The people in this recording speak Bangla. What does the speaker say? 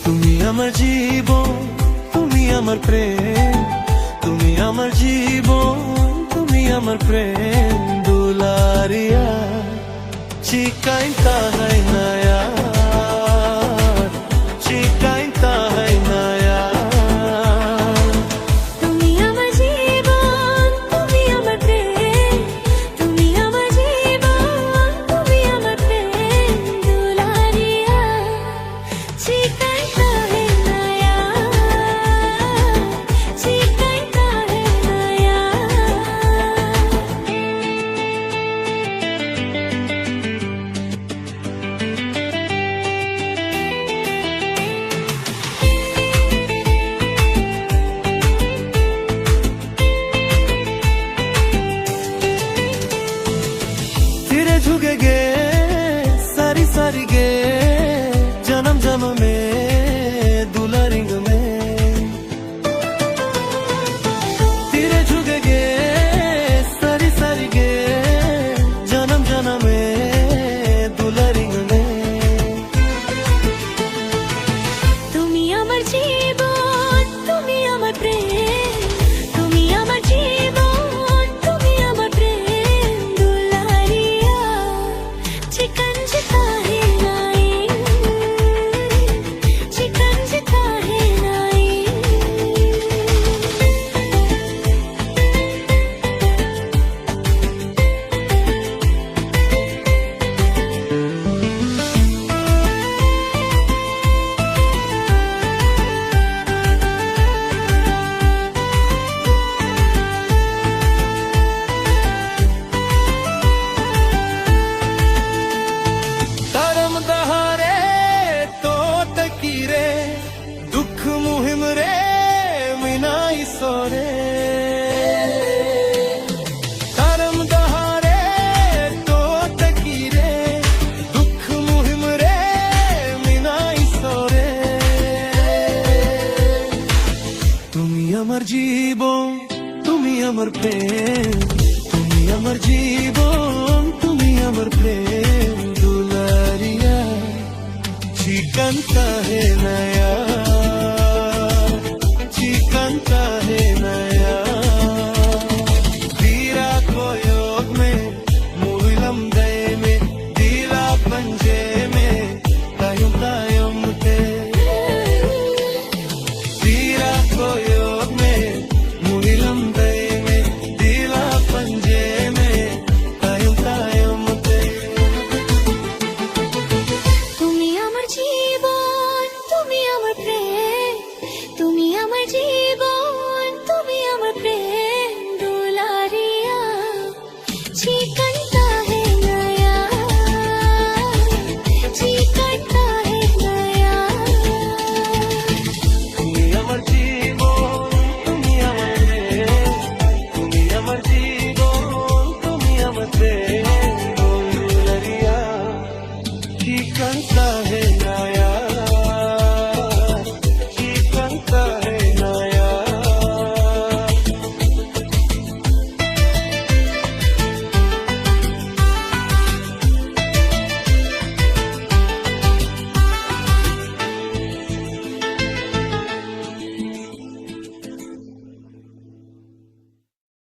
তুমি আমার জীবন, তুমি আমার প্রেম, তুমি আমার জীবন, তুমি আমার প্রেম। দুলারিয়া চিকাইতা है नया, চিকাইতা है नया। তুমি আমার জীবন, তুমি আমার প্রেম, তুমি আমার জীবন, তুমি আমার প্রেম। দুলারিয়া চিকাইতা है नया, চিকাইতা है नया। तेरे झुके गे सारी सारी गे जन्म जन्म में दुलारिंग में। तेरे झुके गे सारी सारी गे जन्म जन्म में दुलारिंग में। তুমি আমার জীবন, তুমি আমার প্রেম, তুমি আমার জীবন, তুমি আমার প্রেম। দুলারিয়া চিকন চিতা है नाई, চিকন চিতা है नाई। तरम दहारे तो तकीरे दुख मुहिम रे मिनाई सोरे। तरम दहारे तो तकीरे दुख मुहिम रे मिनाई सोरे। তুমি আমার জীবন, তুমি আমার প্রেম, তুমি আমার জীবন, তুমি আমার প্রেম। दुलारिया चिकनता है नया।